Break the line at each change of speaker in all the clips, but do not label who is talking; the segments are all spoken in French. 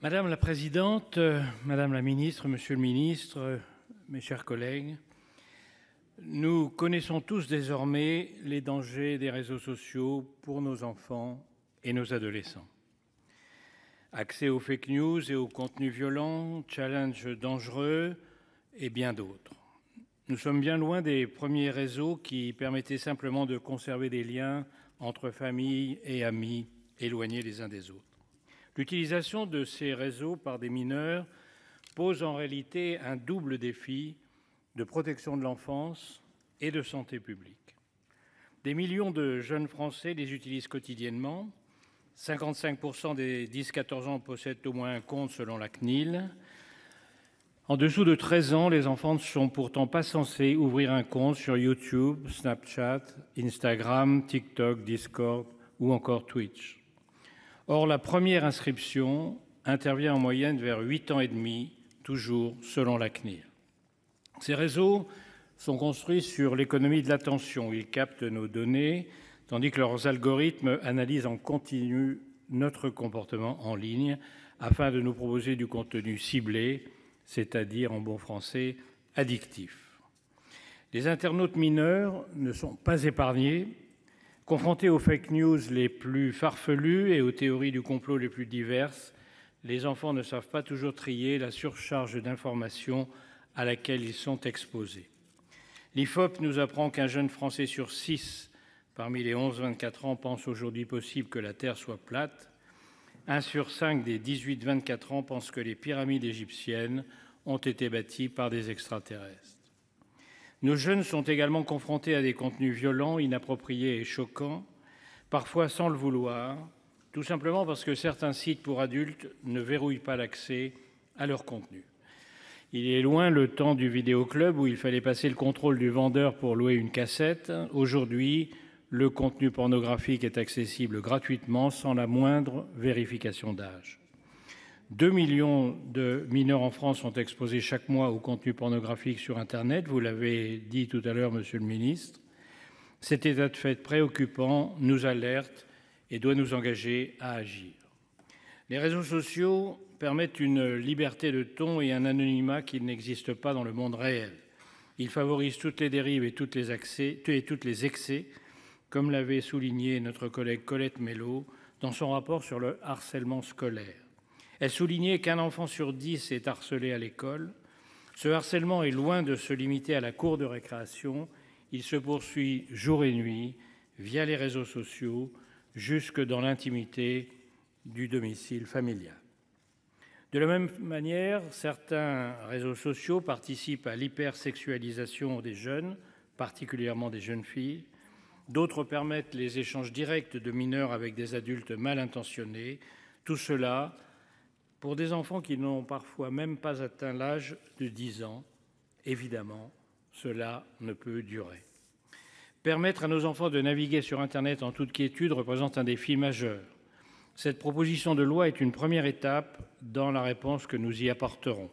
Madame la présidente, madame la ministre, monsieur le ministre, mes chers collègues, nous connaissons tous désormais les dangers des réseaux sociaux pour nos enfants et nos adolescents. Accès aux fake news et aux contenus violents, challenges dangereux et bien d'autres. Nous sommes bien loin des premiers réseaux qui permettaient simplement de conserver des liens entre familles et amis éloignés les uns des autres. L'utilisation de ces réseaux par des mineurs pose en réalité un double défi de protection de l'enfance et de santé publique. Des millions de jeunes Français les utilisent quotidiennement. 55% des 10-14 ans possèdent au moins un compte selon la CNIL. En dessous de 13 ans, les enfants ne sont pourtant pas censés ouvrir un compte sur YouTube, Snapchat, Instagram, TikTok, Discord ou encore Twitch. Or, la première inscription intervient en moyenne vers 8 ans et demi, toujours selon la CNIL. Ces réseaux sont construits sur l'économie de l'attention. Ils captent nos données, tandis que leurs algorithmes analysent en continu notre comportement en ligne afin de nous proposer du contenu ciblé, c'est-à-dire en bon français, addictif. Les internautes mineurs ne sont pas épargnés. Confrontés aux fake news les plus farfelues et aux théories du complot les plus diverses, les enfants ne savent pas toujours trier la surcharge d'informations à laquelle ils sont exposés. L'IFOP nous apprend qu'un jeune Français sur 6 parmi les 11-24 ans pense aujourd'hui possible que la Terre soit plate. 1 sur 5 des 18-24 ans pense que les pyramides égyptiennes ont été bâties par des extraterrestres. Nos jeunes sont également confrontés à des contenus violents, inappropriés et choquants, parfois sans le vouloir, tout simplement parce que certains sites pour adultes ne verrouillent pas l'accès à leur contenu. Il est loin le temps du vidéoclub où il fallait passer le contrôle du vendeur pour louer une cassette. Aujourd'hui, le contenu pornographique est accessible gratuitement sans la moindre vérification d'âge. 2 millions de mineurs en France sont exposés chaque mois au contenu pornographique sur Internet. Vous l'avez dit tout à l'heure, monsieur le ministre. Cet état de fait préoccupant nous alerte et doit nous engager à agir. Les réseaux sociaux permettent une liberté de ton et un anonymat qui n'existent pas dans le monde réel. Ils favorisent toutes les dérives et tous les excès, comme l'avait souligné notre collègue Colette Mélot dans son rapport sur le harcèlement scolaire. Elle soulignait qu'un enfant sur 10 est harcelé à l'école. Ce harcèlement est loin de se limiter à la cour de récréation. Il se poursuit jour et nuit, via les réseaux sociaux, jusque dans l'intimité du domicile familial. De la même manière, certains réseaux sociaux participent à l'hypersexualisation des jeunes, particulièrement des jeunes filles. D'autres permettent les échanges directs de mineurs avec des adultes mal intentionnés. Tout cela pour des enfants qui n'ont parfois même pas atteint l'âge de 10 ans. Évidemment, cela ne peut durer. Permettre à nos enfants de naviguer sur Internet en toute quiétude représente un défi majeur. Cette proposition de loi est une première étape dans la réponse que nous y apporterons.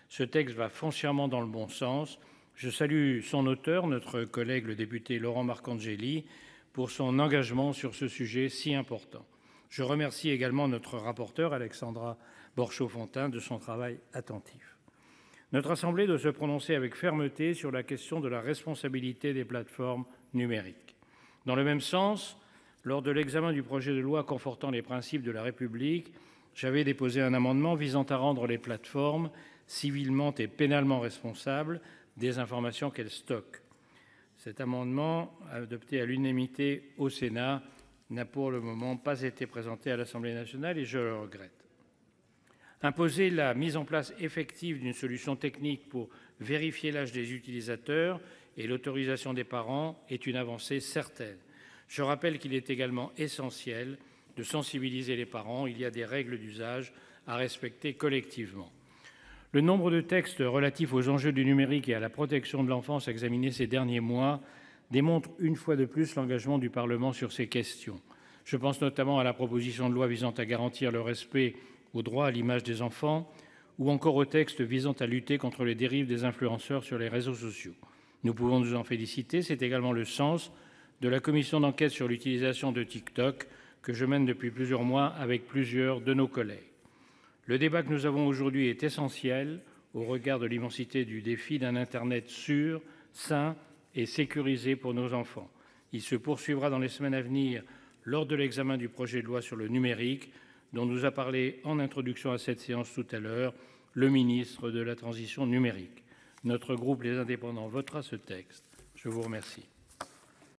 Ce texte va foncièrement dans le bon sens. Je salue son auteur, notre collègue le député Laurent Marcangeli, pour son engagement sur ce sujet si important. Je remercie également notre rapporteure, Alexandra Borchio-Fontimp, de son travail attentif. Notre Assemblée doit se prononcer avec fermeté sur la question de la responsabilité des plateformes numériques. Dans le même sens, lors de l'examen du projet de loi confortant les principes de la République, j'avais déposé un amendement visant à rendre les plateformes civilement et pénalement responsables des informations qu'elles stockent. Cet amendement, adopté à l'unanimité au Sénat, n'a pour le moment pas été présenté à l'Assemblée nationale et je le regrette. Imposer la mise en place effective d'une solution technique pour vérifier l'âge des utilisateurs et l'autorisation des parents est une avancée certaine. Je rappelle qu'il est également essentiel de sensibiliser les parents. Il y a des règles d'usage à respecter collectivement. Le nombre de textes relatifs aux enjeux du numérique et à la protection de l'enfance examinés ces derniers mois démontre une fois de plus l'engagement du Parlement sur ces questions. Je pense notamment à la proposition de loi visant à garantir le respect au droit à l'image des enfants ou encore au texte visant à lutter contre les dérives des influenceurs sur les réseaux sociaux. Nous pouvons nous en féliciter. C'est également le sens de la commission d'enquête sur l'utilisation de TikTok que je mène depuis plusieurs mois avec plusieurs de nos collègues. Le débat que nous avons aujourd'hui est essentiel au regard de l'immensité du défi d'un Internet sûr, sain et sécurisé pour nos enfants. Il se poursuivra dans les semaines à venir lors de l'examen du projet de loi sur le numérique, dont nous a parlé en introduction à cette séance tout à l'heure le ministre de la Transition numérique. Notre groupe Les Indépendants votera ce texte. Je vous remercie.